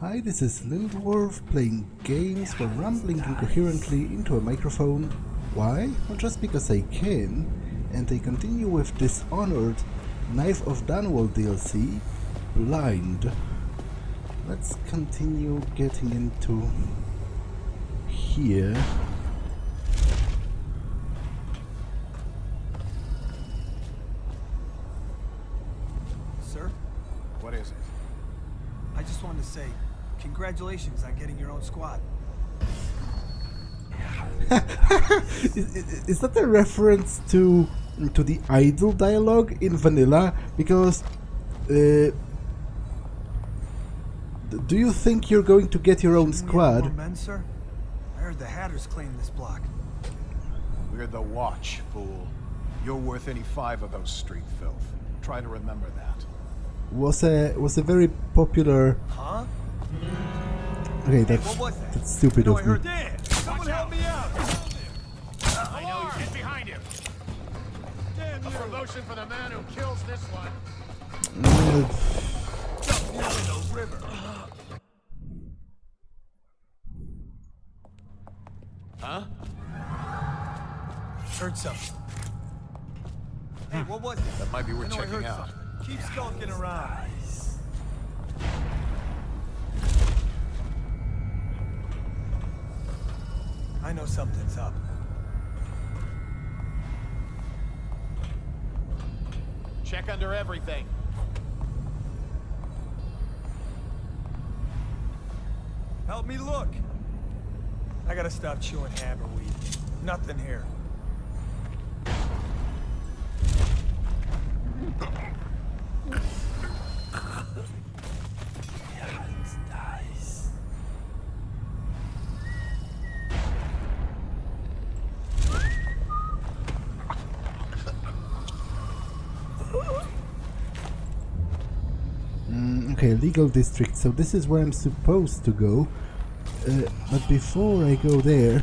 Hi, this is Little Dwarf playing games while rambling incoherently into a microphone. Why? Well, just because I can, and I continue with Dishonored Knife of Dunwall DLC, BLIND. Let's continue getting into here. Sir? What is it? I just wanted to say, congratulations on getting your own squad. Is that a reference to the idle dialogue in vanilla? Because do you think you're going to get your own squad? More men, sir? I heard the Hatters claim this block. We're the Watch, fool. You're worth any 5 of those street filth. Try to remember that. Was a very popular. Huh? Okay, Hey, what was that? that's stupid of me. Dan, someone help me out! I know, get behind him! A promotion for the man who kills this one. River. Huh? Heard something. Hey, what was it? That might be worth I know I checking heard out. something. Keep skulking around. I know something's up. Check under everything. Help me look. I gotta stop chewing hammerweed. Nothing here. Okay, legal district, so this is where I'm supposed to go. But before I go there,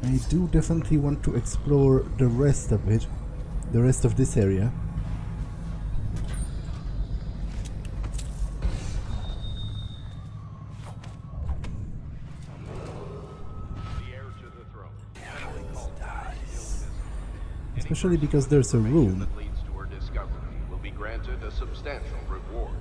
I do definitely want to explore the rest of it, the rest of this area. Especially because there's a room. That leads to her discovery will be granted a substantial reward.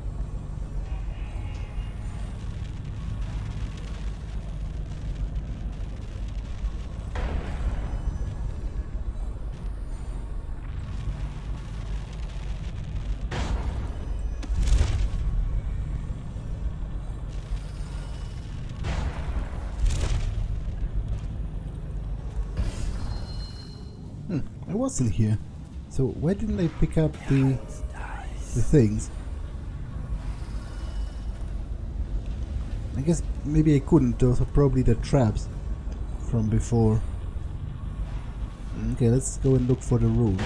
I was in here, so why didn't I pick up the things? I guess maybe I couldn't, those are probably the traps from before. Okay, let's go and look for the room.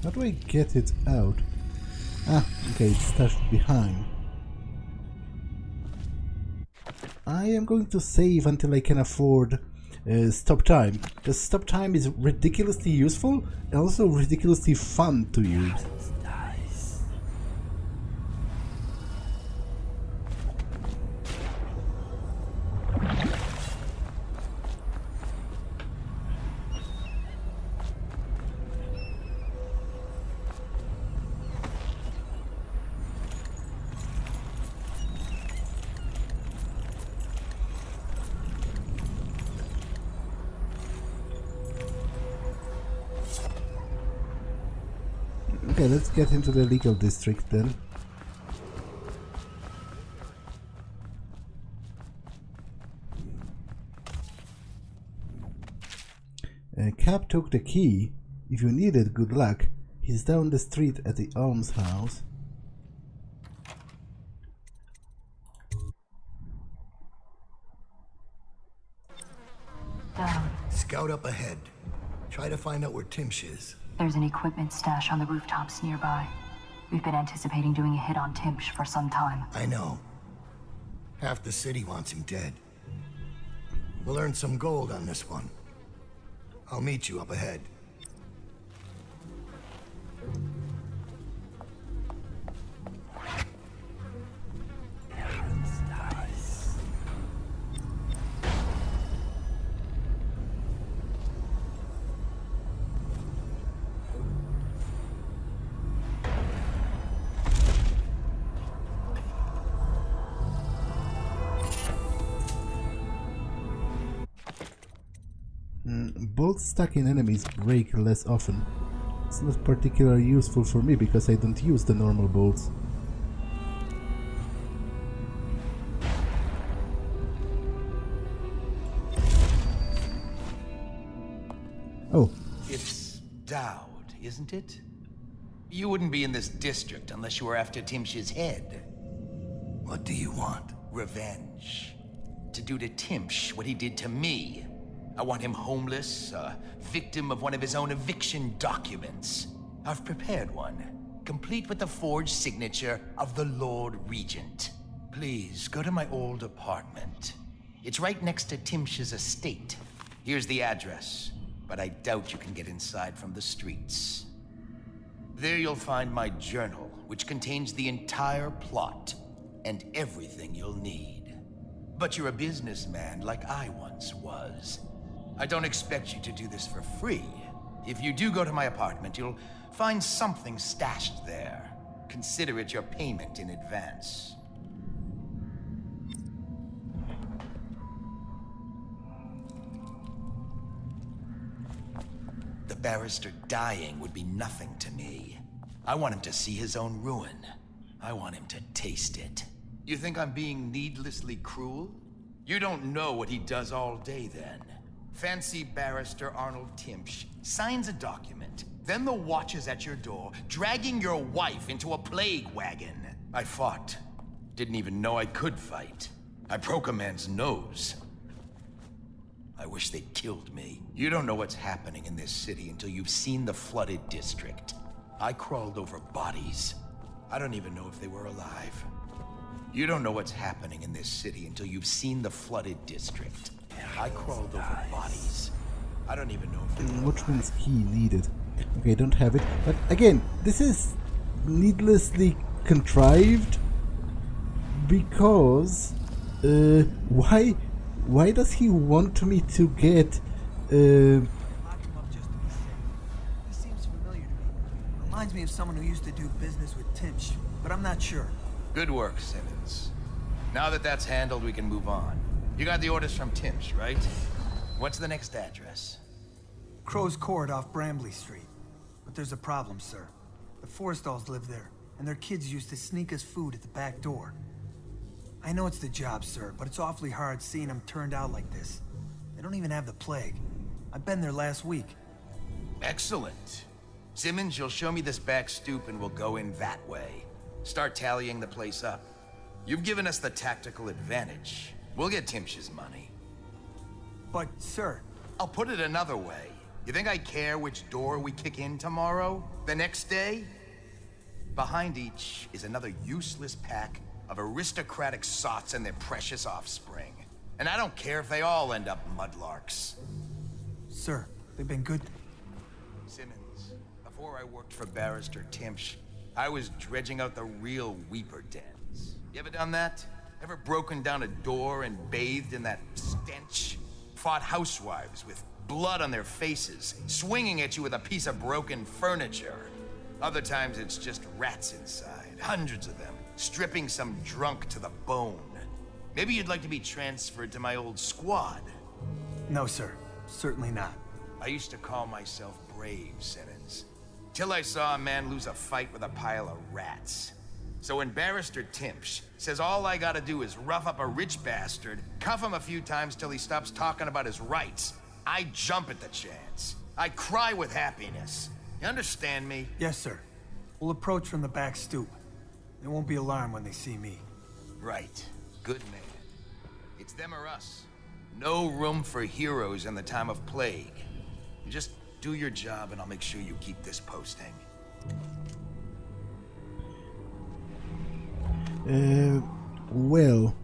How do I get it out? Ah, okay, it's stashed behind. I am going to save until I can afford stop time, because stop time is ridiculously useful and also ridiculously fun to use. Okay, let's get into the legal district then. Cap took the key. If you need it, good luck. He's down the street at the almshouse. Scout up ahead. Try to find out where Timsh is. There's an equipment stash on the rooftops nearby. We've been anticipating doing a hit on Timsh for some time. I know. Half the city wants him dead. We'll earn some gold on this one. I'll meet you up ahead. Bolts stuck in enemies break less often. It's not particularly useful for me because I don't use the normal bolts. Oh. It's Dowd, isn't it? You wouldn't be in this district unless you were after Timsh's head. What do you want? Revenge. To do to Timsh what he did to me. I want him homeless, a victim of one of his own eviction documents. I've prepared one, complete with the forged signature of the Lord Regent. Please, go to my old apartment. It's right next to Timsh's estate. Here's the address, but I doubt you can get inside from the streets. There you'll find my journal, which contains the entire plot and everything you'll need. But you're a businessman like I once was. I don't expect you to do this for free. If you do go to my apartment, you'll find something stashed there. Consider it your payment in advance. The barrister dying would be nothing to me. I want him to see his own ruin. I want him to taste it. You think I'm being needlessly cruel? You don't know what he does all day then. Fancy barrister Arnold Timsh signs a document, then the watch is at your door, dragging your wife into a plague wagon. I fought. Didn't even know I could fight. I broke a man's nose. I wish they'd killed me. You don't know what's happening in this city until you've seen the flooded district. I crawled over bodies. I don't even know if they were alive. You don't know what's happening in this city until you've seen the flooded district. I crawled over bodies. I don't even know if they were Watchman's key needed. Okay, don't have it. But again, this is needlessly contrived because why does he want me to get Lock him up just to be safe. This seems familiar to me. Reminds me of someone who used to do business with Timsh, but I'm not sure. Good work, Simmons. Now that that's handled, we can move on. You got the orders from Timsh, right? What's the next address? Crow's Court off Bramley Street. But there's a problem, sir. The Forrestalls live there, and their kids used to sneak us food at the back door. I know it's the job, sir, but it's awfully hard seeing them turned out like this. They don't even have the plague. I've been there last week. Excellent. Simmons, you'll show me this back stoop and we'll go in that way. Start tallying the place up. You've given us the tactical advantage. We'll get Timsh's money. But, sir... I'll put it another way. You think I care which door we kick in tomorrow? The next day? Behind each is another useless pack of aristocratic sots and their precious offspring. And I don't care if they all end up mudlarks. Sir, they've been good... Simmons, before I worked for Barrister Timsh, I was dredging out the real Weeper dens. You ever done that? Ever broken down a door and bathed in that stench? Fought housewives with blood on their faces, swinging at you with a piece of broken furniture. Other times it's just rats inside, hundreds of them, stripping some drunk to the bone. Maybe you'd like to be transferred to my old squad. No, sir. Certainly not. I used to call myself brave, Simmons. Till I saw a man lose a fight with a pile of rats. So when Barrister Timpsh says all I gotta do is rough up a rich bastard, cuff him a few times till he stops talking about his rights, I jump at the chance. I cry with happiness. You understand me? Yes, sir. We'll approach from the back stoop. They won't be alarmed when they see me. Right. Good man. It's them or us. No room for heroes in the time of plague. You just do your job and I'll make sure you keep this posting. Well,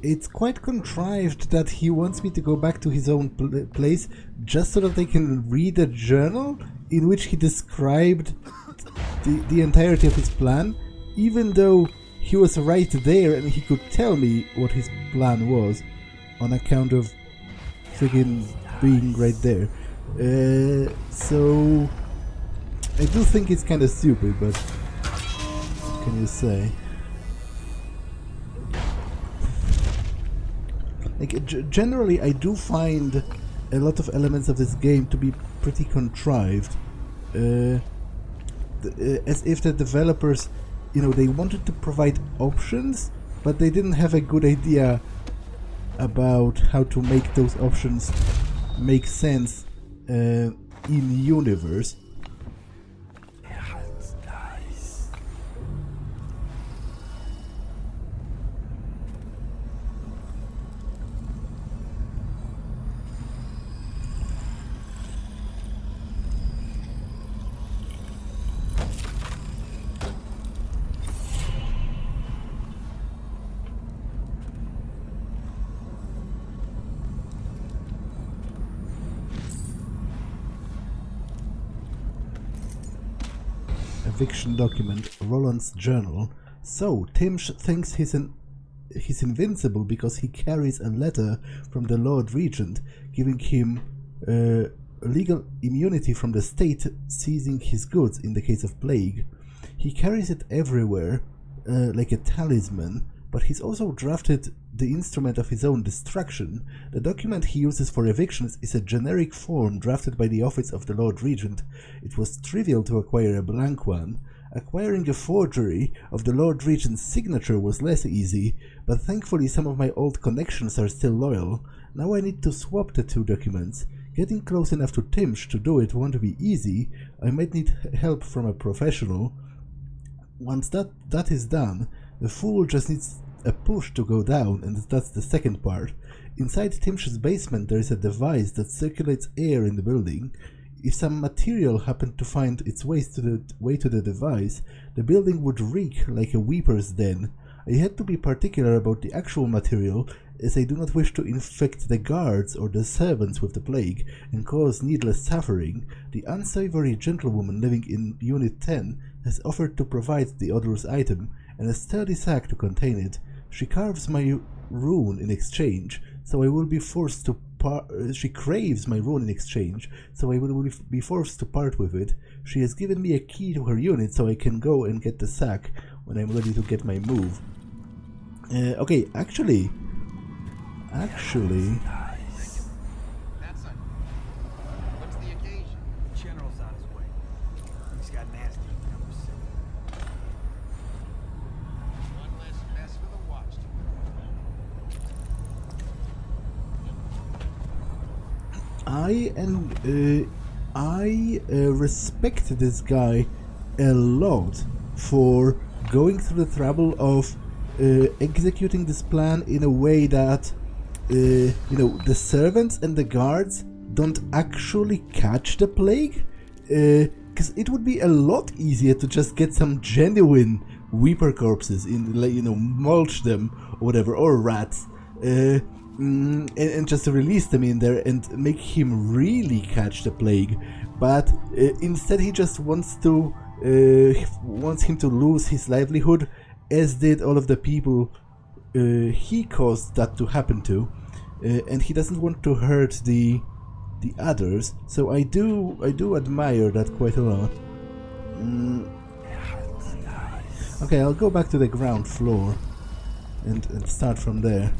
it's quite contrived that he wants me to go back to his own place just so that they can read a journal in which he described the entirety of his plan, even though he was right there and he could tell me what his plan was on account of friggin' being right there. So I do think it's kind of stupid, but what can you say? Like, generally, I do find a lot of elements of this game to be pretty contrived. As if the developers, you know, they wanted to provide options, but they didn't have a good idea about how to make those options make sense in universe. Eviction document, Roland's journal. So, Timpsh thinks he's invincible because he carries a letter from the Lord Regent giving him legal immunity from the state seizing his goods in the case of plague. He carries it everywhere like a talisman, but he's also drafted the instrument of his own destruction. The document he uses for evictions is a generic form drafted by the office of the Lord Regent. It was trivial to acquire a blank one. Acquiring a forgery of the Lord Regent's signature was less easy, but thankfully some of my old connections are still loyal. Now I need to swap the two documents. Getting close enough to Timpsh to do it won't be easy. I might need help from a professional. Once that is done, the fool just needs a push to go down, and that's the second part. Inside Timpsh's basement there is a device that circulates air in the building. If some material happened to find its way to the device, the building would reek like a weeper's den. I had to be particular about the actual material, as I do not wish to infect the guards or the servants with the plague and cause needless suffering. The unsavory gentlewoman living in Unit 10 has offered to provide the odorous item and a sturdy sack to contain it. She carves my rune in exchange, so I will be forced to she craves my rune in exchange, so I will be forced to part with it. She has given me a key to her unit, so I can go and get the sack when I'm ready to get my move. Okay, actually... What's the occasion? The general's on his way. He's got nasty number 6. One less mess for the watch to I respect this guy a lot for going through the trouble of executing this plan in a way that you know, the servants and the guards don't actually catch the plague, because it would be a lot easier to just get some genuine weeper corpses in, like, you know, mulch them or whatever, or rats, and just release them in there and make him really catch the plague. But instead he just wants him to lose his livelihood, as did all of the people he caused that to happen to, and he doesn't want to hurt the others. So I do admire that quite a lot. Okay, I'll go back to the ground floor and start from there.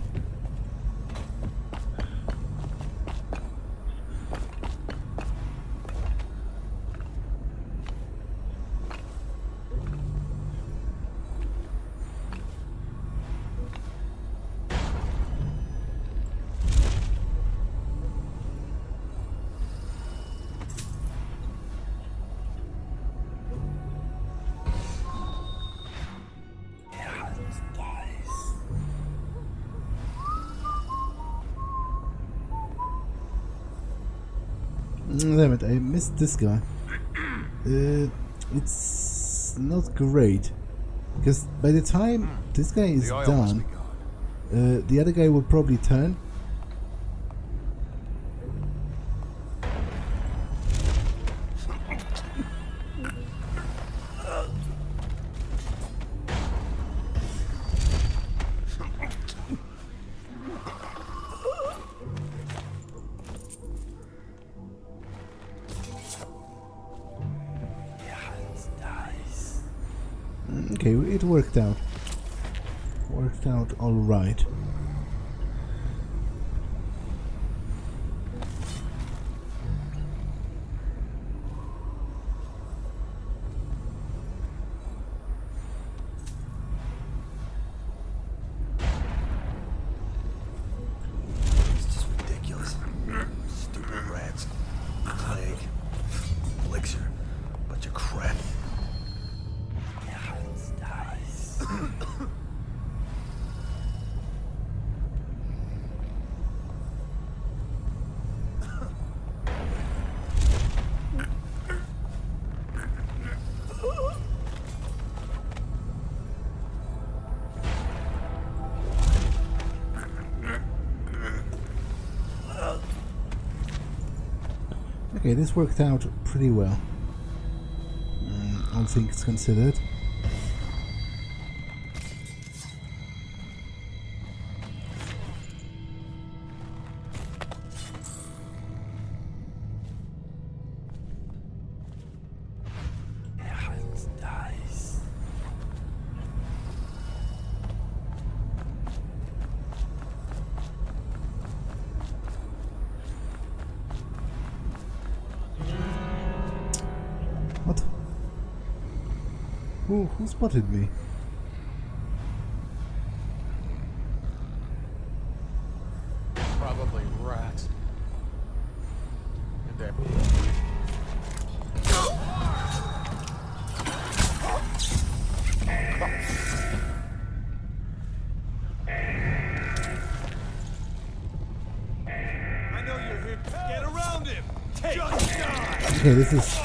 Damn it, I missed this guy. It's not great. Because by the time this guy is The oil must done, be gone. the other guy will probably turn. Okay, it worked out. Worked out alright. It's just ridiculous. Stupid rats. Plague. Elixir. Bunch of crap. Okay, this worked out pretty well. All things considered. What? Who spotted me? Probably rats. And they're I know you're here. Get around him. Just die. Okay, this is...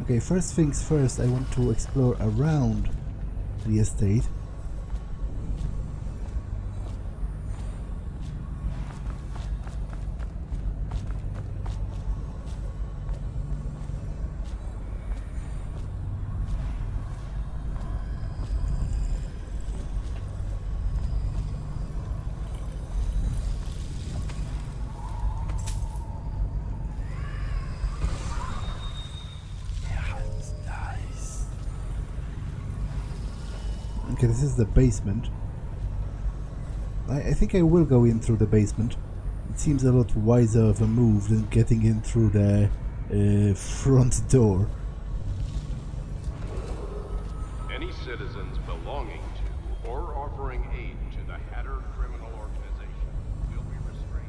Okay, first things first, I want to explore around the estate. Okay, this is the basement. I think I will go in through the basement. It seems a lot wiser of a move than getting in through the front door. Any citizens belonging to or offering aid to the Hatter criminal organization will be restrained.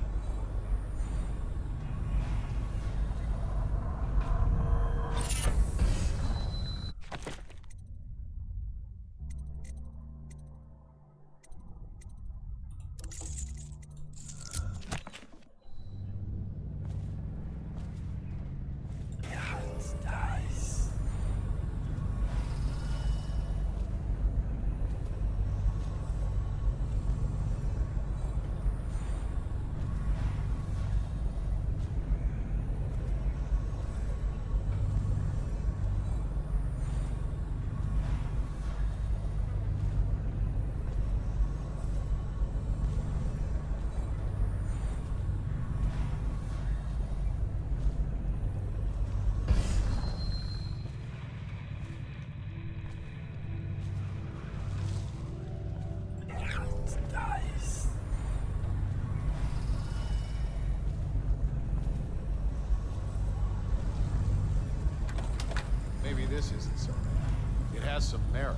this isn't so bad. It has some merit.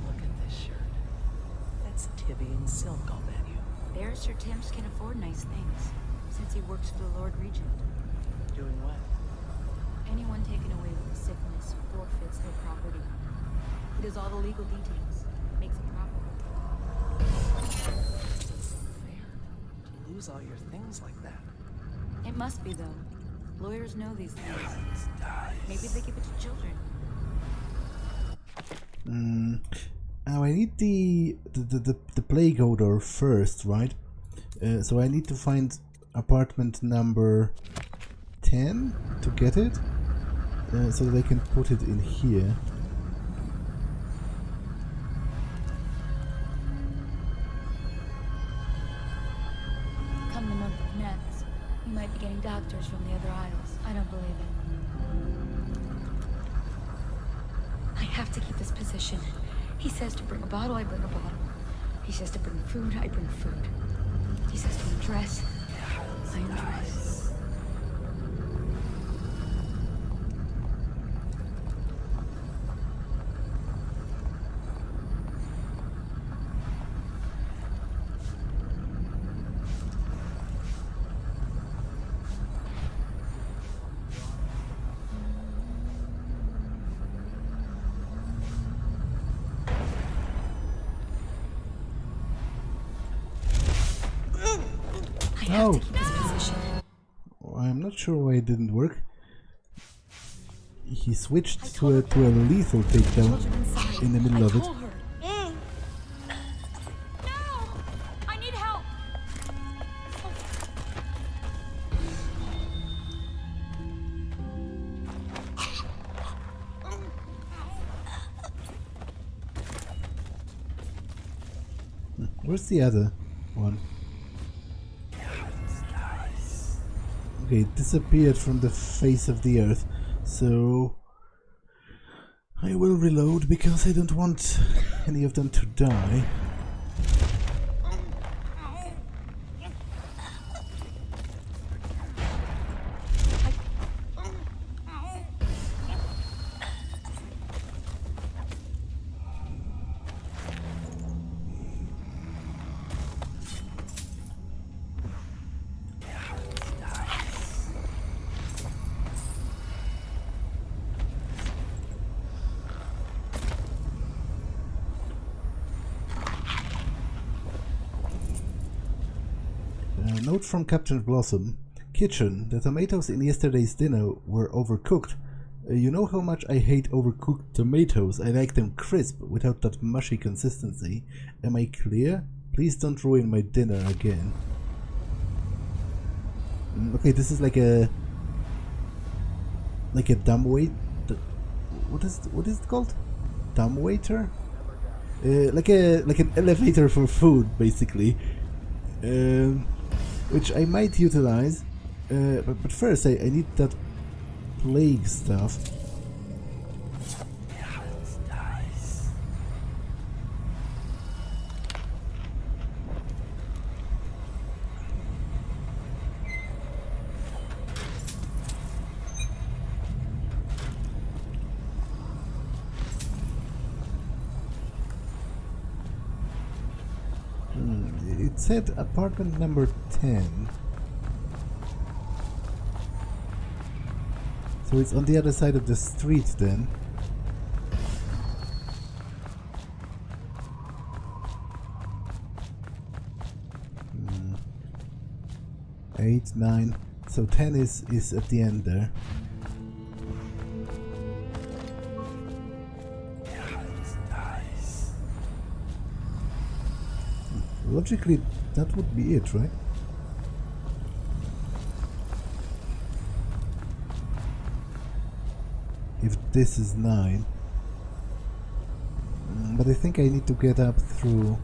Look at this shirt. That's Tibian silk, I'll bet you. Barrister Timms can afford nice things, since he works for the Lord Regent. Doing what? Anyone taken away with a sickness forfeits their property. He does all the legal details, makes it proper. Fair. To lose all your things like that. It must be, though. Lawyers know these things. Maybe they give it to children. Now I need the plague odor first, right? So I need to find apartment number 10 to get it, so that I can put it in here. Come the month of Nets, you might be getting doctors from the other isles. I don't believe it. I have to keep this position. He says to bring a bottle, I bring a bottle. He says to bring food, I bring food. He says to undress, I undress. Oh, I'm not sure why it didn't work. He switched to a lethal takedown in the middle of it. No! I need help! Where's the other one? Okay, it disappeared from the face of the earth, so I will reload because I don't want any of them to die. Note from Captain Blossom. Kitchen, the tomatoes in yesterday's dinner were overcooked. You know how much I hate overcooked tomatoes. I like them crisp, without that mushy consistency. Am I clear? Please don't ruin my dinner again. Okay, this is like a dumbwaiter. What is it called? Dumbwaiter? Like an elevator for food, basically. Which I might utilize, but first I need that plague stuff. It said apartment number 10. So it's on the other side of the street then. Hmm. 8, 9. So 10 is at the end there. Logically, that would be it, right? If this is 9. But I think I need to get up through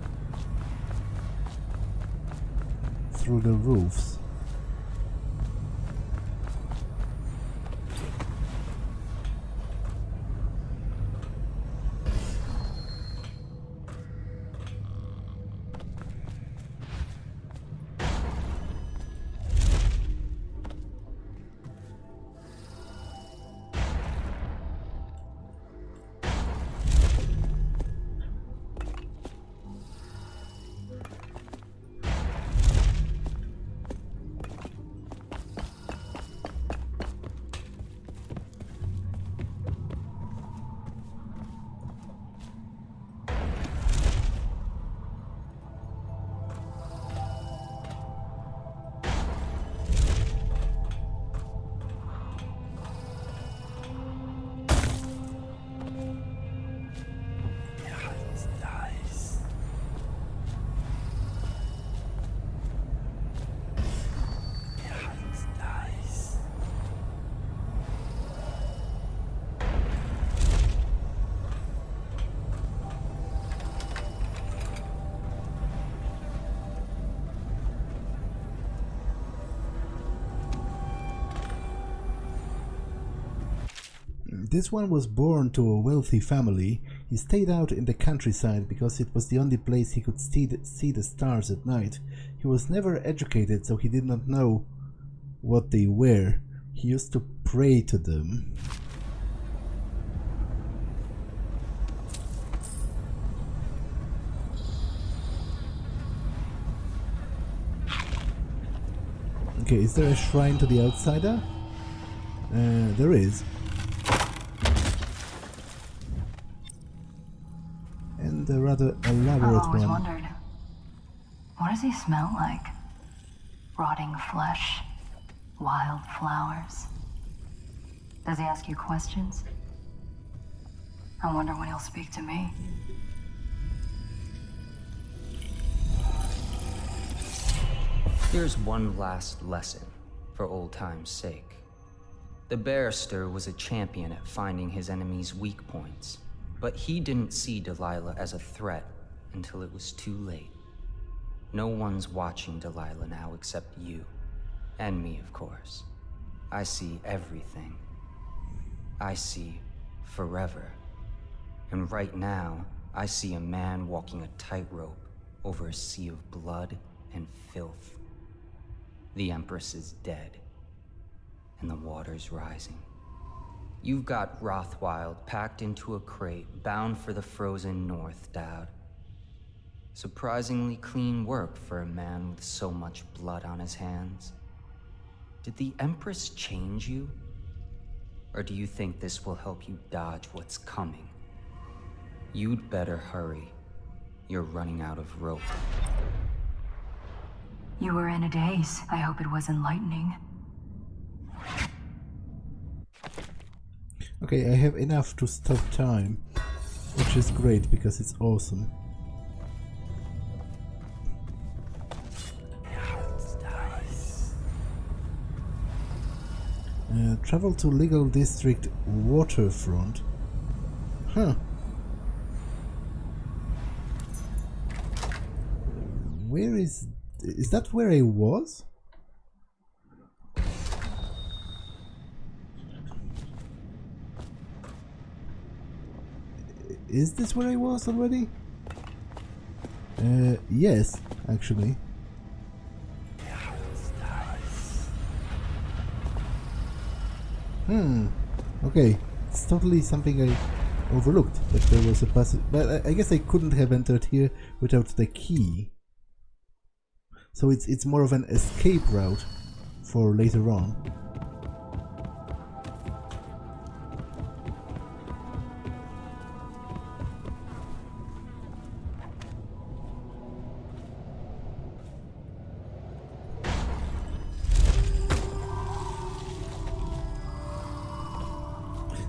the roofs. This one was born to a wealthy family. He stayed out in the countryside because it was the only place he could see the stars at night. He was never educated, so he did not know what they were. He used to pray to them. Okay, is there a shrine to the outsider? There is. And a rather elaborate I've always one. wondered, what does he smell like? Rotting flesh? Wild flowers? Does he ask you questions? I wonder when he'll speak to me. Here's one last lesson, for old time's sake. The barrister was a champion at finding his enemies' weak points, but he didn't see Delilah as a threat until it was too late. No one's watching Delilah now except you. And me, of course. I see everything. I see forever. And right now, I see a man walking a tightrope over a sea of blood and filth. The Empress is dead, and the water's rising. You've got Rothwild packed into a crate, bound for the frozen north, Dowd. Surprisingly clean work for a man with so much blood on his hands. Did the Empress change you? Or do you think this will help you dodge what's coming? You'd better hurry. You're running out of rope. You were in a daze. I hope it was enlightening. Okay, I have enough to stop time, which is great because it's awesome. Travel to Legal District Waterfront. Huh. Where is that where I was? Is this where I was already? Yes, actually. Okay. It's totally something I overlooked, that there was a passage, but I guess I couldn't have entered here without the key. So it's more of an escape route for later on.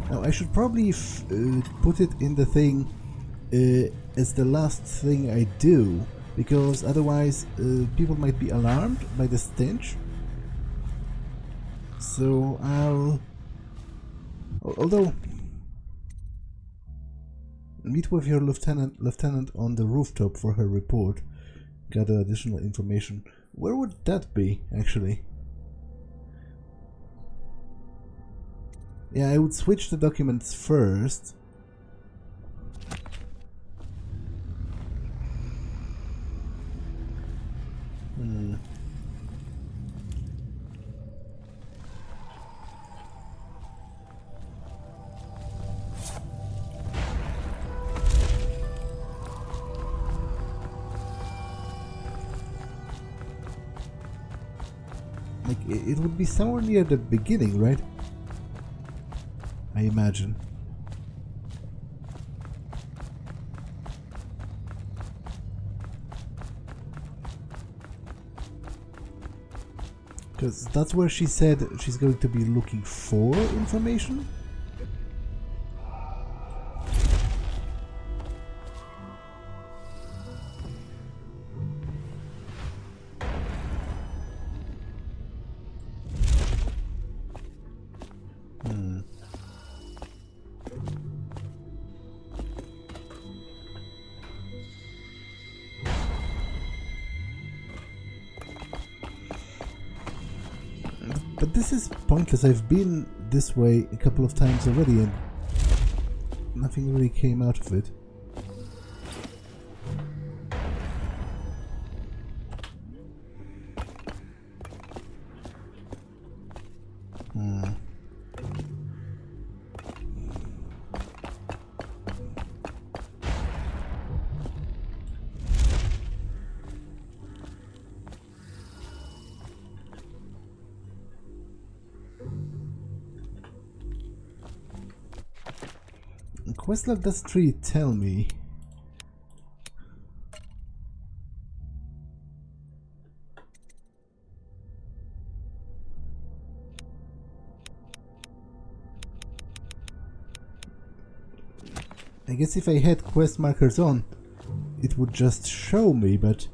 Now I should probably put it in the thing as the last thing I do, because otherwise people might be alarmed by the stench. So I'll... Although... Meet with your lieutenant on the rooftop for her report. Gather additional information. Where would that be, actually? Yeah, I would switch the documents first. Like, it would be somewhere near the beginning, right? I imagine. Because that's where she said she's going to be looking for information? But this is pointless. I've been this way a couple of times already, and nothing really came out of it. Quest like does 3 tell me? I guess if I had quest markers on, it would just show me, but...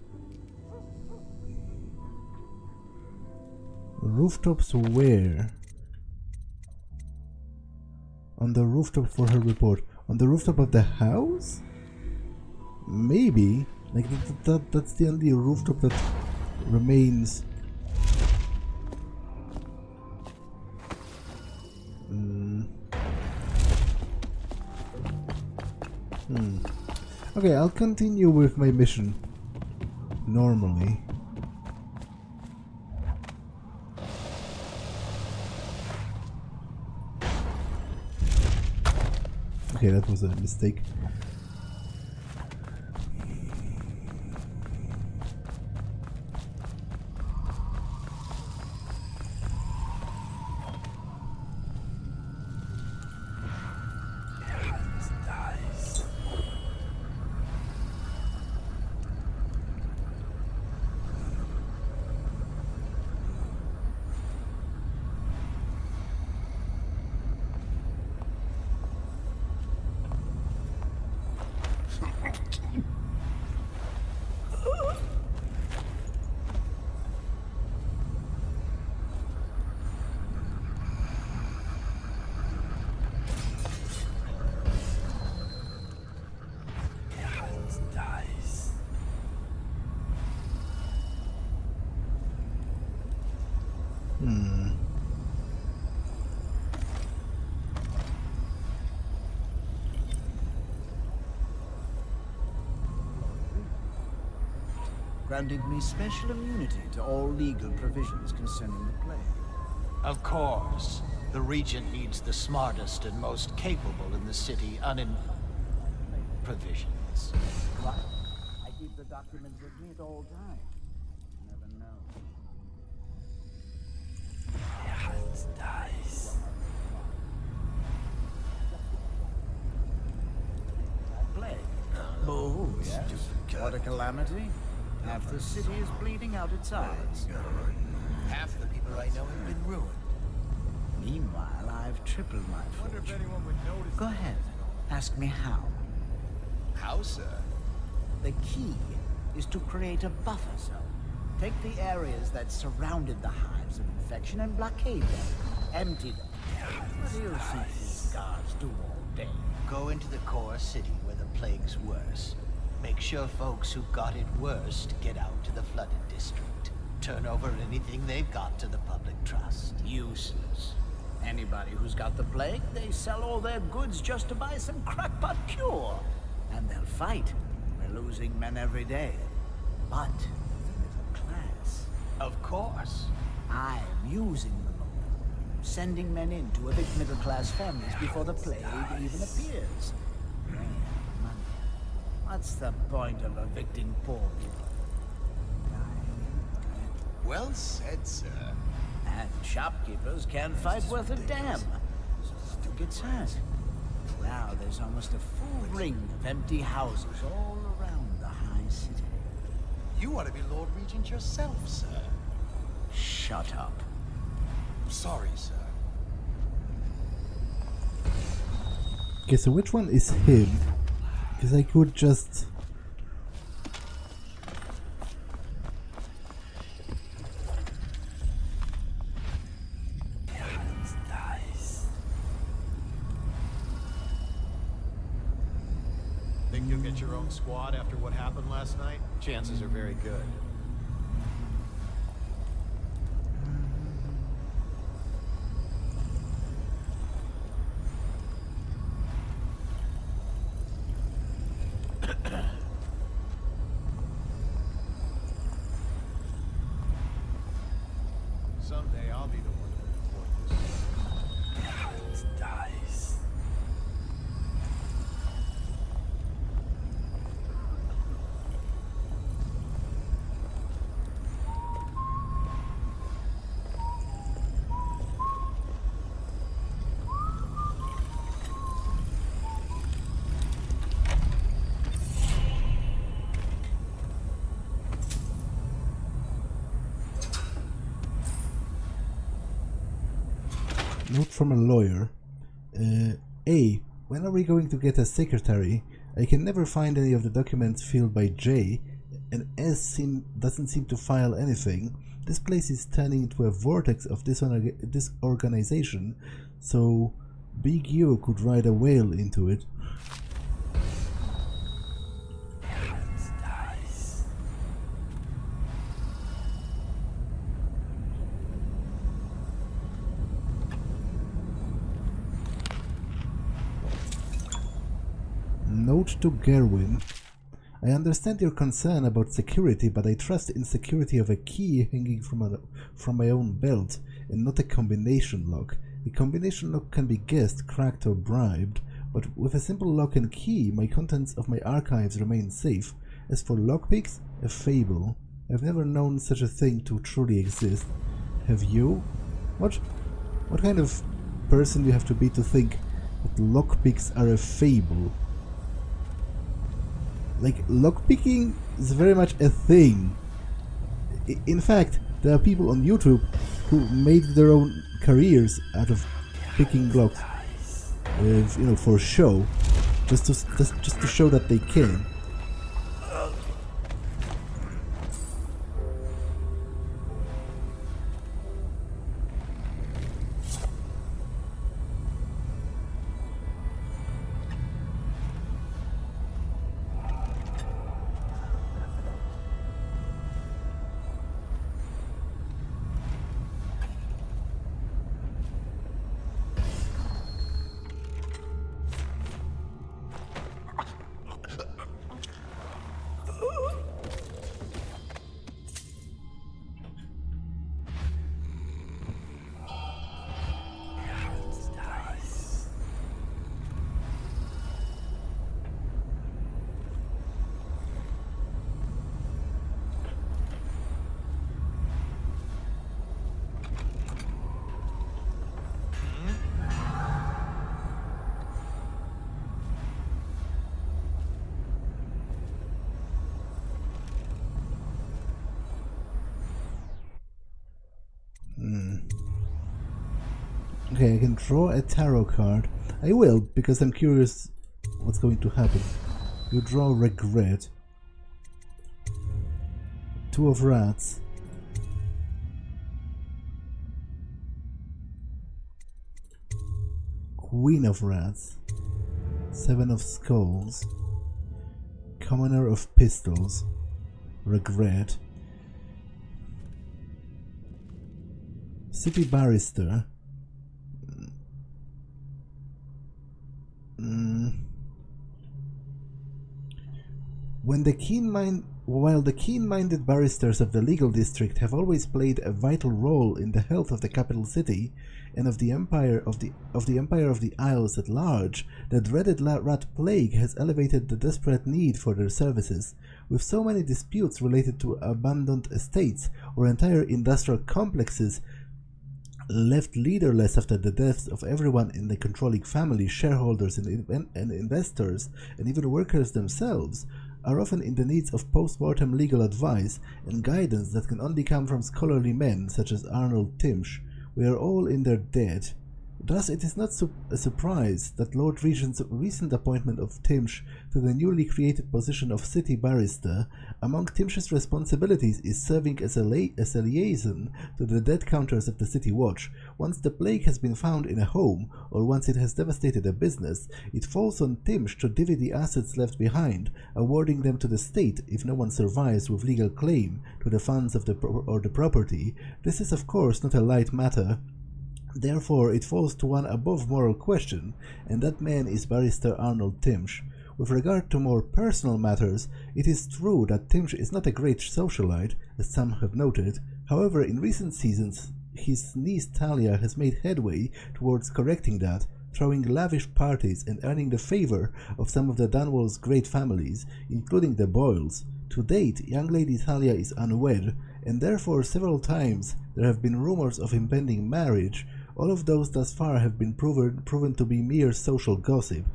Rooftops where? On the rooftop for her report. On the rooftop of the house? Maybe. Like, that's the only rooftop that remains. Okay, I'll continue with my mission. Normally. Okay, that was a mistake. Granted me special immunity to all legal provisions concerning the plague. Of course. The Regent needs the smartest and most capable in the city provisions. What? I keep the documents with me at all times. You never know. Plague? Oh, yes. What a calamity. Half the city is bleeding out its eyes. Half the people I know have been ruined. Meanwhile, I've tripled my fortune. Wonder if anyone would notice. Go ahead. Ask me how. How, sir? The key is to create a buffer zone. Take the areas that surrounded the hives of infection and blockade them. Empty them. What do you think these guards do all day? Go into the core city where the plague's worse. Make sure folks who got it worst get out to the flooded district. Turn over anything they've got to the public trust. Useless. Anybody who's got the plague, they sell all their goods just to buy some crackpot cure. And they'll fight. We're losing men every day. But the middle class. Of course. I'm using them all. Sending men in to evict middle class families before the plague even appears. What's the point of evicting poor people? Well said, sir. And shopkeepers can't fight worth a damn. So who gets hurt? Now there's almost a full ring of empty houses all around the high city. You want to be Lord Regent yourself, sir. Shut up. Sorry, sir. Okay, so which one is him? Because I could just... Think you'll get your own squad after what happened last night? Chances are very good. Note from a lawyer. A. When are we going to get a secretary? I can never find any of the documents filled by J, and S doesn't seem to file anything. This place is turning into a vortex of disorganization, so Big U could ride a whale into it. Note to Gerwin. I understand your concern about security, but I trust in security of a key hanging from my own belt, and not a combination lock. A combination lock can be guessed, cracked or bribed, but with a simple lock and key, my contents of my archives remain safe. As for lockpicks, a fable. I've never known such a thing to truly exist. Have you? What kind of person do you have to be to think that lockpicks are a fable? Like, lockpicking is very much a thing. In fact, there are people on YouTube who made their own careers out of picking locks, for show, just to show that they can. Okay, I can draw a tarot card. I will, because I'm curious what's going to happen. You draw regret. Two of rats. Queen of rats. Seven of skulls. Commoner of pistols. Regret. City barrister. While the keen-minded barristers of the legal district have always played a vital role in the health of the capital city and of the empire of the Isles at large, the dreaded rat plague has elevated the desperate need for their services. With so many disputes related to abandoned estates or entire industrial complexes left leaderless after the deaths of everyone in the controlling family, shareholders and investors, and even workers themselves, are often in the need of post-mortem legal advice and guidance that can only come from scholarly men such as Arnold Timsh. We are all in their debt. Thus, it is not a surprise that Lord Regent's recent appointment of Timsh to the newly created position of city barrister. Among Timsh's responsibilities is serving as a liaison to the debt counters of the City Watch. Once the plague has been found in a home, or once it has devastated a business, it falls on Timsh to divvy the assets left behind, awarding them to the state if no one survives with legal claim to the funds of the property. This is of course not a light matter. Therefore, it falls to one above moral question, and that man is Barrister Arnold Timsh. With regard to more personal matters, it is true that Timsh is not a great socialite, as some have noted. However, in recent seasons, his niece Talia has made headway towards correcting that, throwing lavish parties and earning the favor of some of the Dunwall's great families, including the Boyles. To date, young lady Talia is unwed, and therefore several times there have been rumors of impending marriage. All of those thus far have been proven to be mere social gossip.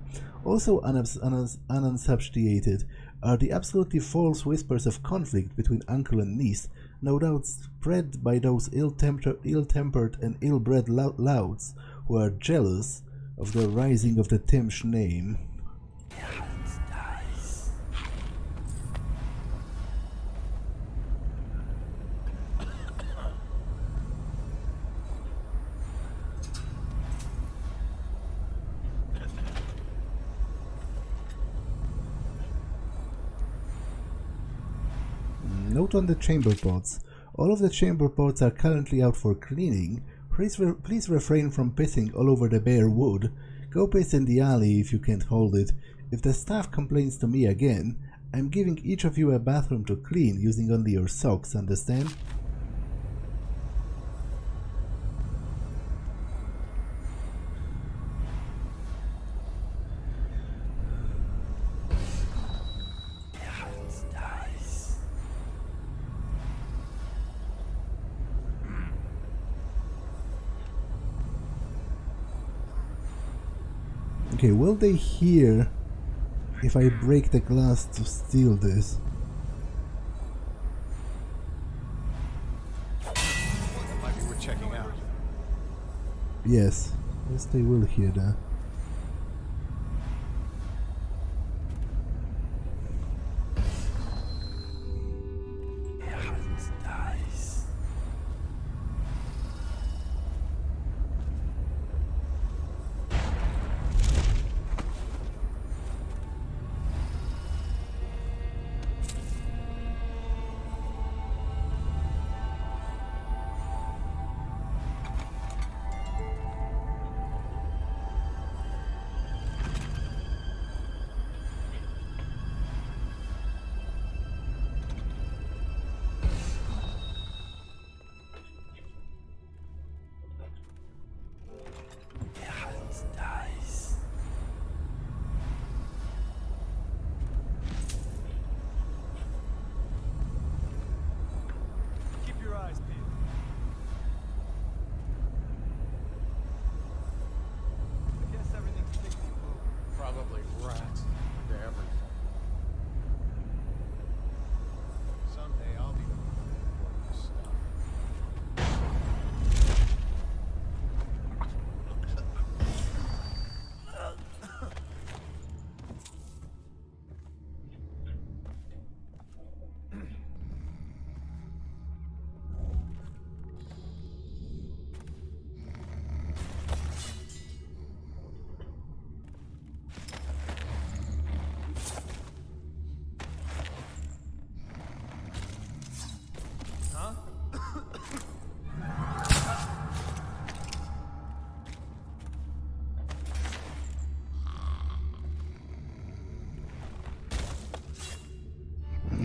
Also unsubstantiated are the absolutely false whispers of conflict between uncle and niece, no doubt spread by those ill-tempered and ill-bred louts who are jealous of the rising of the Timsh name. Note on the chamber pots. All of the chamber pots are currently out for cleaning. Please refrain from pissing all over the bare wood. Go piss in the alley if you can't hold it. If the staff complains to me again, I'm giving each of you a bathroom to clean using only your socks, understand? Okay, will they hear if I break the glass to steal this? Might be worth checking out. Yes, yes they will hear that. Probably rats into everything. Someday I'll be the one for this stuff.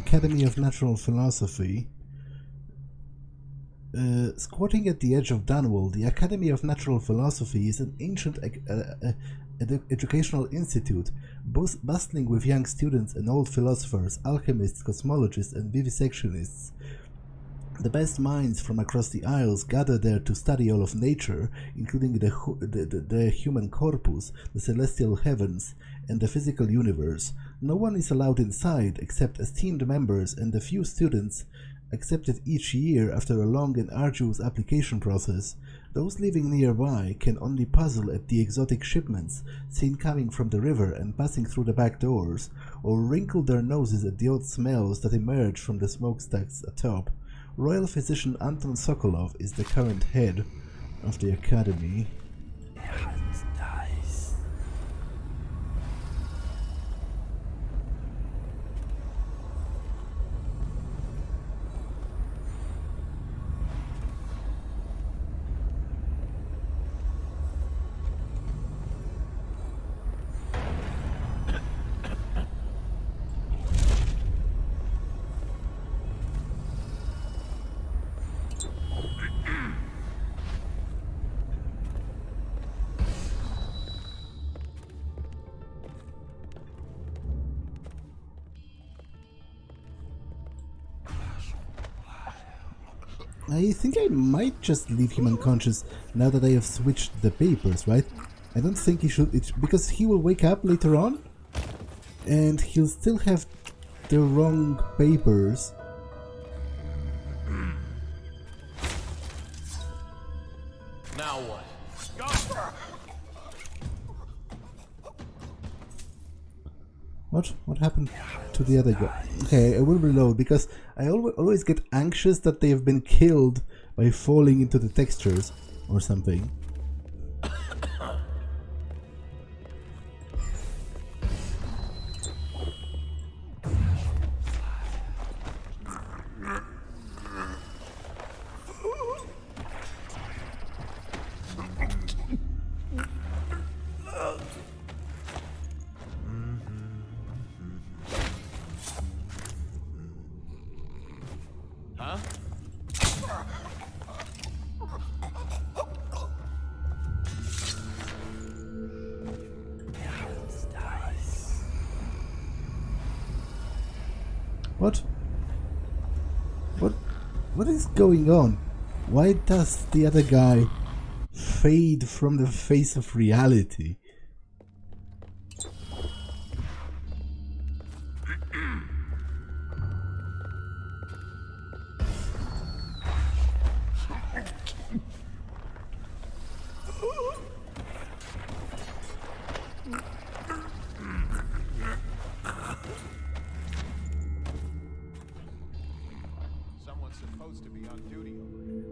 Academy of Natural Philosophy. Squatting at the edge of Dunwall, the Academy of Natural Philosophy is an ancient educational institute, bustling with young students and old philosophers, alchemists, cosmologists, and vivisectionists. The best minds from across the Isles gather there to study all of nature, including the human corpus, the celestial heavens, and the physical universe. No one is allowed inside except esteemed members and the few students accepted each year after a long and arduous application process. Those living nearby can only puzzle at the exotic shipments seen coming from the river and passing through the back doors, or wrinkle their noses at the odd smells that emerge from the smokestacks atop. Royal physician Anton Sokolov is the current head of the Academy. I think I might just leave him unconscious now that I have switched the papers, right? I don't think he should, because he will wake up later on and he'll still have the wrong papers. Now what? Go! What happened to the other guy? Okay, I will reload because I always get anxious that they have been killed by falling into the textures or something. What is going on? Why does the other guy fade from the face of reality? Supposed to be on duty over here.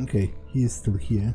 Okay, he is still here.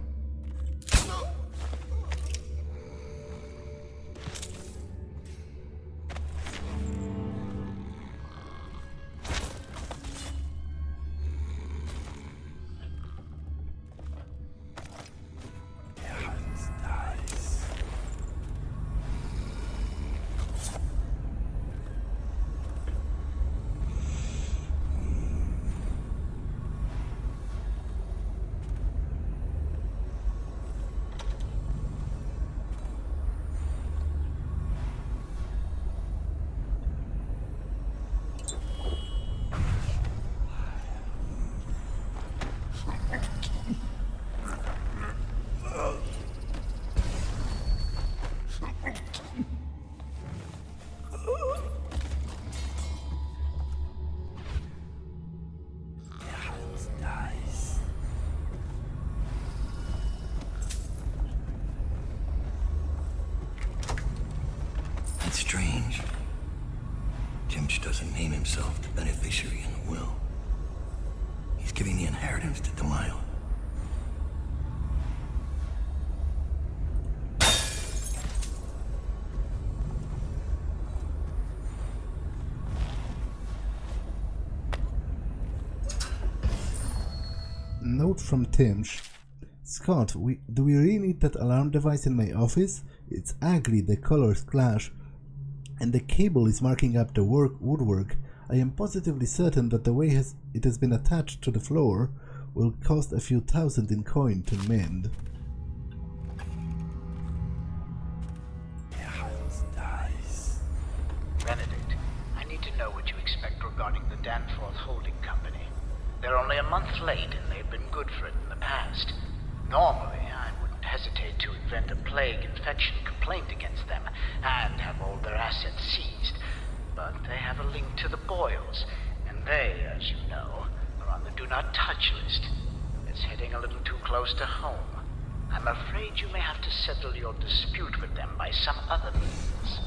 It's strange. Timch doesn't name himself the beneficiary in the will. He's giving the inheritance to Delilah. Note from Timch. Scott, do we really need that alarm device in my office? It's ugly, the colors clash, and the cable is marking up the woodwork. I am positively certain that the way it has been attached to the floor will cost a few thousand in coin to mend. Benedict, I need to know what you expect regarding the Danforth Holding Company. They're only a month late and they've been good for it in the past. Normally, I wouldn't hesitate to invent a plague infection complaint against them and have all their assets seized. But they have a link to the Boyles, and they, as you know, are on the do not touch list. It's hitting a little too close to home. I'm afraid you may have to settle your dispute with them by some other means.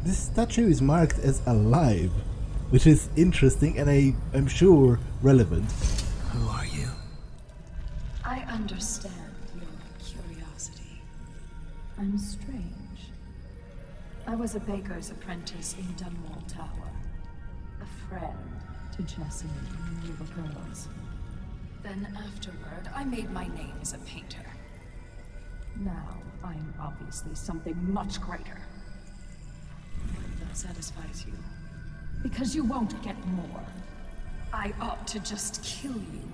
This statue is marked as alive, which is interesting and I'm sure relevant. Who are you? I understand your curiosity. I'm strange. I was a baker's apprentice in Dunwall Tower. A friend to Jessie when we were girls. Then afterward, I made my name as a painter. Now, I'm obviously something much greater. That satisfies you. Because you won't get more. I ought to just kill you.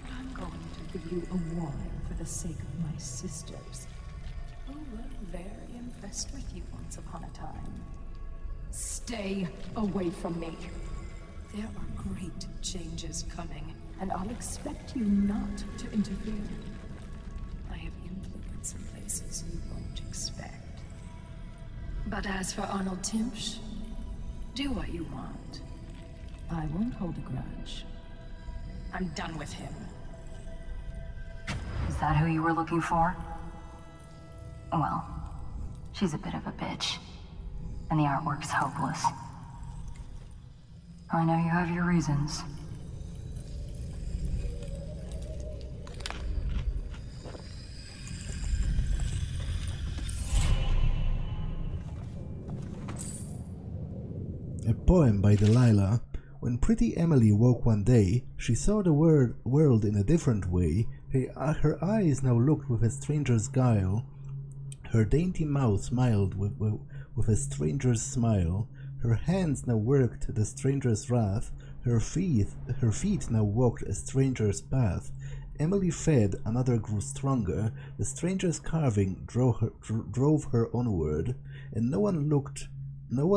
But I'm going to give you a warning for the sake of my sisters, who were very impressed with you once upon a time. Stay away from me. There are great changes coming, and I'll expect you not to interfere. I have influence in places you won't expect. But as for Arnold Timsh, do what you want. I won't hold a grudge. I'm done with him. Is that who you were looking for? Well, she's a bit of a bitch. And the artwork's hopeless. I know you have your reasons. A poem by Delilah. When pretty Emily woke one day, she saw the world in a different way. Her eyes now looked with a stranger's guile. Her dainty mouth smiled with a stranger's smile. Her hands now worked the stranger's wrath. Her feet now walked a stranger's path. Emily fed, another grew stronger. The stranger's carving drove her onward, and no one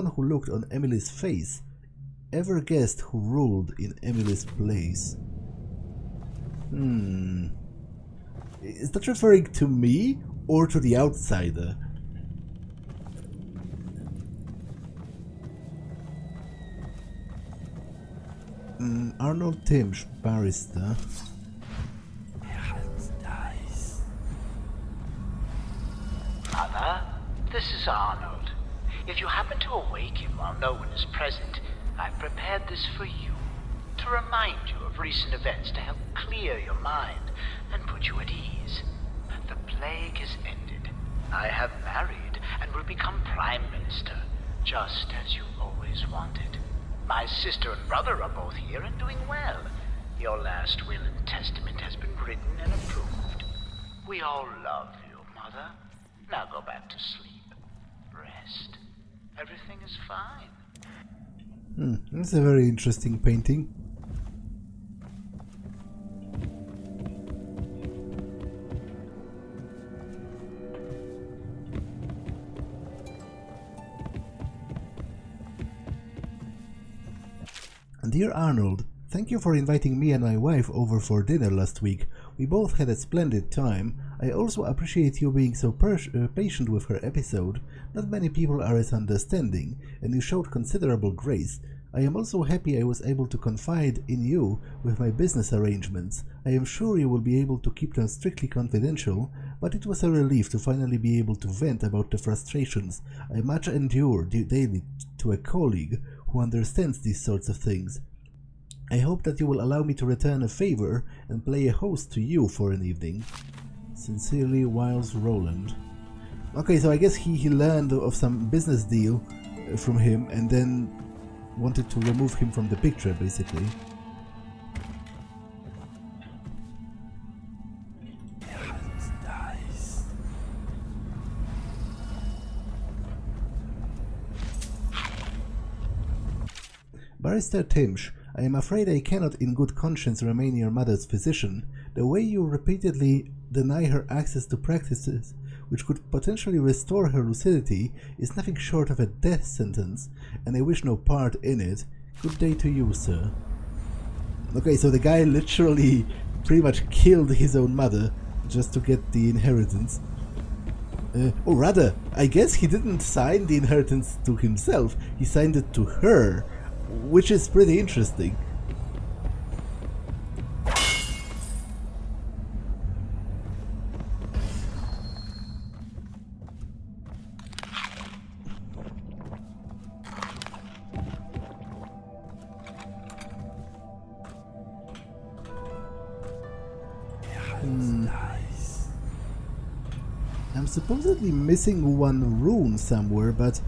who looked on Emily's face ever guessed who ruled in Emily's place. Is that referring to me or to the outsider? Arnold Timsh, barrister. Mother, this is Arnold. If you happen to awake him while no one is present, I've prepared this for you, to remind you of recent events to help clear your mind and put you at ease. The plague has ended. I have married and will become Prime Minister, just as you always wanted. My sister and brother are both here and doing well. Your last will and testament has been written and approved. We all love you, Mother. Now go back to sleep. Rest. Everything is fine. That's a very interesting painting. Dear Arnold, thank you for inviting me and my wife over for dinner last week. We both had a splendid time. I also appreciate you being so patient with her episode. Not many people are as understanding, and you showed considerable grace. I am also happy I was able to confide in you with my business arrangements. I am sure you will be able to keep them strictly confidential, but it was a relief to finally be able to vent about the frustrations I much endure daily to a colleague who understands these sorts of things. I hope that you will allow me to return a favor and play a host to you for an evening. Sincerely, Wiles Roland. Okay, so I guess he learned of some business deal from him and then wanted to remove him from the picture, basically. Barrister Timsh, I am afraid I cannot in good conscience remain your mother's physician. The way you repeatedly deny her access to practices which could potentially restore her lucidity is nothing short of a death sentence, and I wish no part in it. Good day to you, sir. Okay, so the guy literally pretty much killed his own mother just to get the inheritance. Or rather, I guess he didn't sign the inheritance to himself, he signed it to her, which is pretty interesting. I'm supposedly missing one rune somewhere, but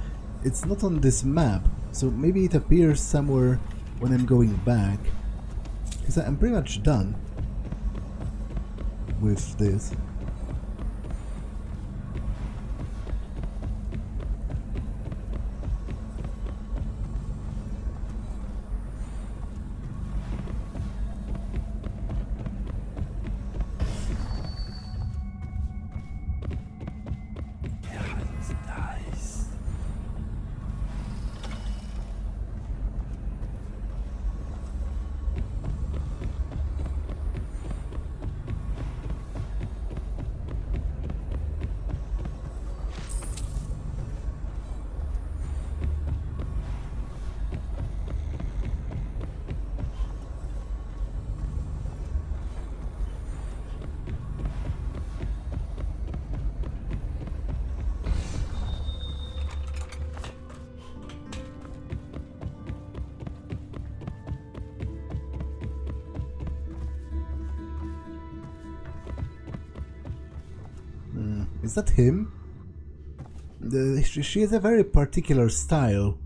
it's not on this map, so maybe it appears somewhere when I'm going back. Because I'm pretty much done with this. Is that him? She has a very particular style.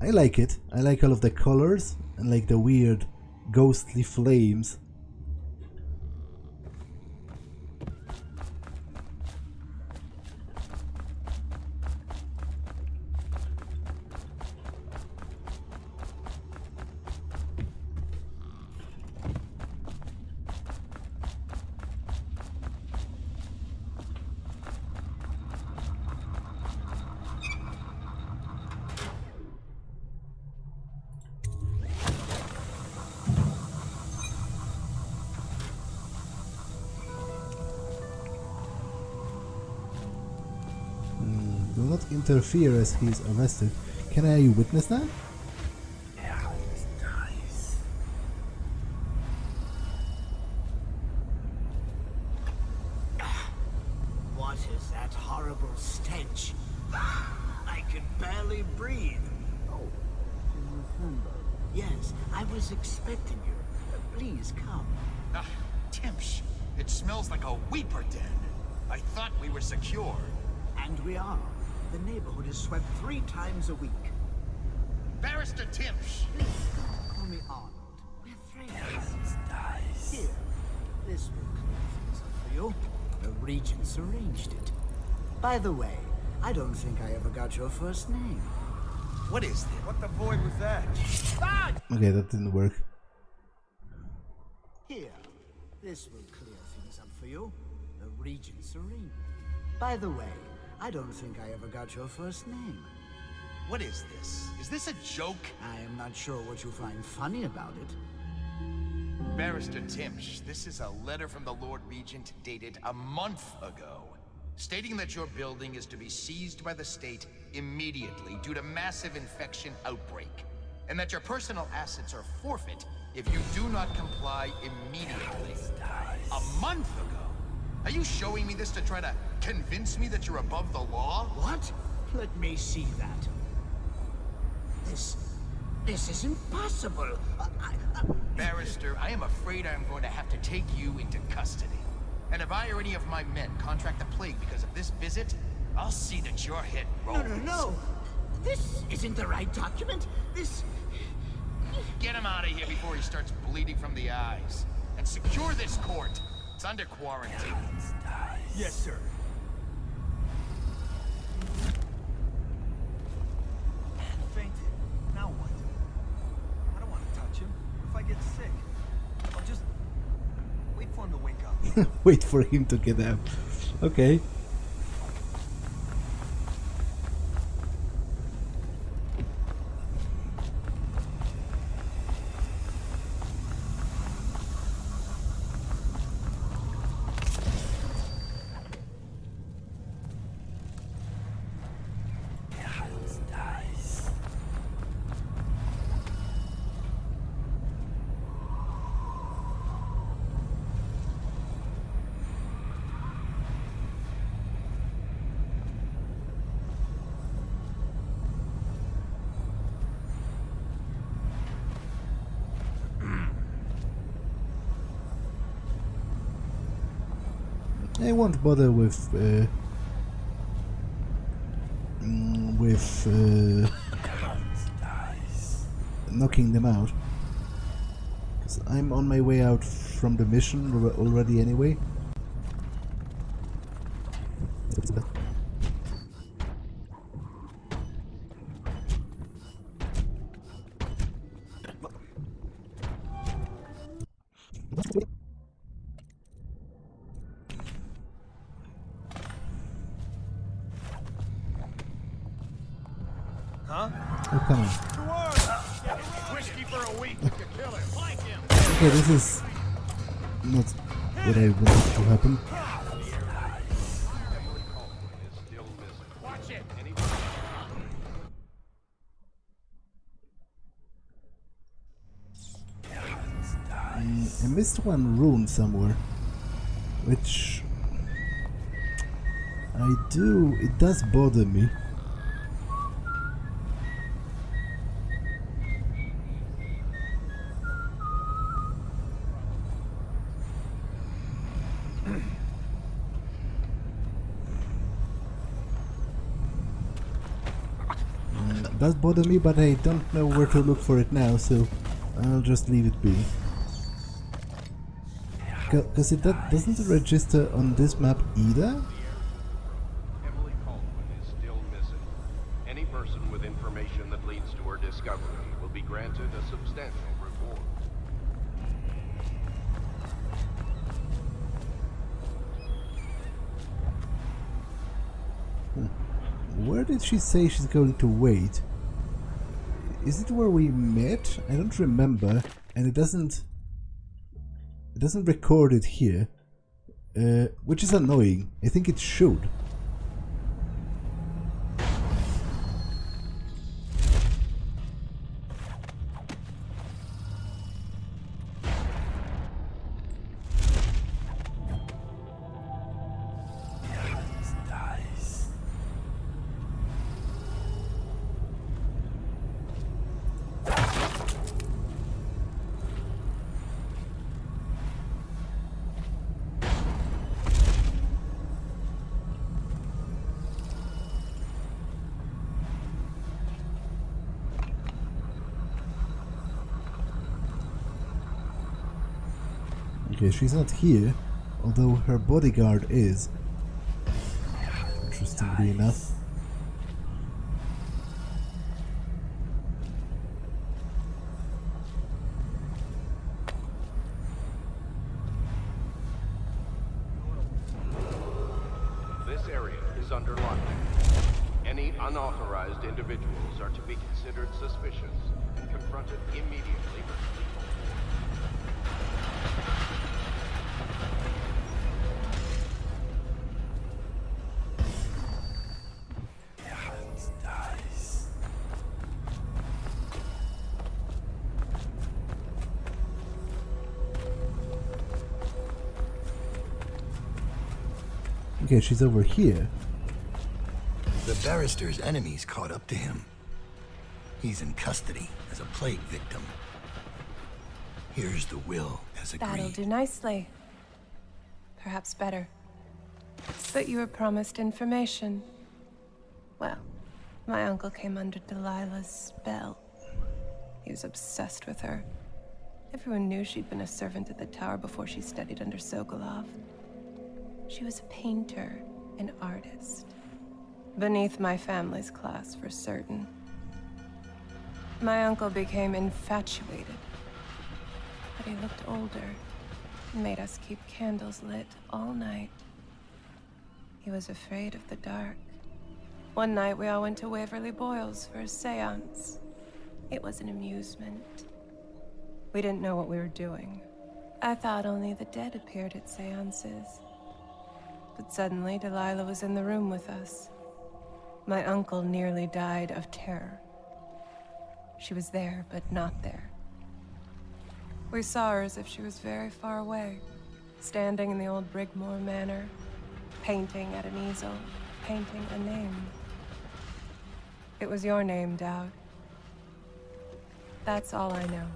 I like it. I like all of the colors and like the weird ghostly flames. Do not interfere as he is arrested. Can I witness that? Yeah, it's nice. What is that horrible stench? I can barely breathe. Oh, General Fernberg. Yes, I was expecting you. Please come. Timsh, it smells like a weeper den. I thought we were secure. And we are. The neighborhood is swept 3 times a week. Barrister Timsh! Call me Arnold. We're friends. Nice. Here, this will clear things up for you. The Regents arranged it. By the way, I don't think I ever got your first name. What is this? What the void was that? Ah! Okay, that didn't work. Here, this will clear things up for you. The Regents arranged. By the way, I don't think I ever got your first name. What is this? Is this a joke? I am not sure what you find funny about it. Barrister Timsh, this is a letter from the Lord Regent dated a month ago, stating that your building is to be seized by the state immediately due to massive infection outbreak, and that your personal assets are forfeit if you do not comply immediately. A month ago? Are you showing me this to try to convince me that you're above the law? What? Let me see that. This is impossible. Barrister, I am afraid I am going to have to take you into custody. And if I or any of my men contract the plague because of this visit, I'll see that your head rolls. No. This isn't the right document. This... Get him out of here before he starts bleeding from the eyes. And secure this court. It's under quarantine. Yes, sir. Man fainted. Now what? I don't want to touch him. What if I get sick? I'll just wait for him to wake up. Wait for him to get up. Okay. I won't bother with with knocking them out. Because I'm on my way out from the mission already anyway. Huh? Oh, come on. Whiskey for a week, you could kill him. Flank him. Okay, this is not what I wanted to happen. Watch it. I missed one rune somewhere, which it does bother me. It does bother me, but I don't know where to look for it now, so I'll just leave it be. Because it doesn't register on this map either? Emily Caldwin is still missing. Any person with information that leads to her discovery will be granted a substantial reward. Where did she say she's going to wait? Is it where we met? I don't remember, and it doesn't record it here, which is annoying. I think it should. Okay, she's not here, although her bodyguard is. Interestingly enough. This area is under lockdown. Any unauthorized individuals are to be considered suspicious and confronted immediately. Okay, she's over here. The barrister's enemies caught up to him. He's in custody as a plague victim. Here's the will as agreed. That'll do nicely. Perhaps better. But you were promised information. Well, my uncle came under Delilah's spell. He was obsessed with her. Everyone knew she'd been a servant at the tower before she studied under Sokolov. She was a painter, an artist. Beneath my family's class, for certain. My uncle became infatuated. But he looked older, and made us keep candles lit all night. He was afraid of the dark. One night we all went to Waverly Boyle's for a seance. It was an amusement. We didn't know what we were doing. I thought only the dead appeared at seances. But suddenly, Delilah was in the room with us. My uncle nearly died of terror. She was there, but not there. We saw her as if she was very far away, standing in the old Brigmore Manor, painting at an easel, painting a name. It was your name, Dowd. That's all I know.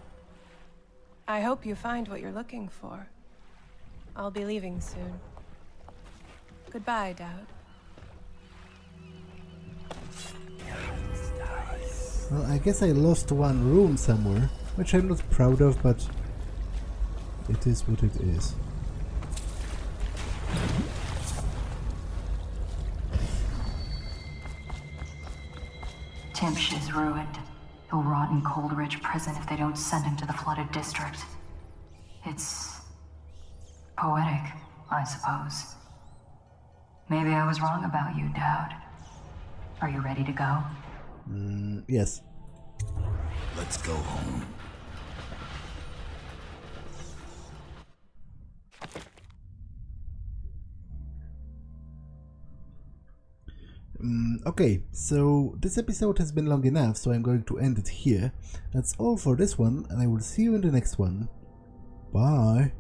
I hope you find what you're looking for. I'll be leaving soon. Goodbye, Dowd. Well, I guess I lost one room somewhere, which I'm not proud of, but it is what it is. Timsh is ruined. He'll rot in Coldridge Prison if they don't send him to the flooded district. It's poetic, I suppose. Maybe I was wrong about you, Dowd. Are you ready to go? Yes. Let's go home. Okay, so this episode has been long enough, so I'm going to end it here. That's all for this one, and I will see you in the next one. Bye!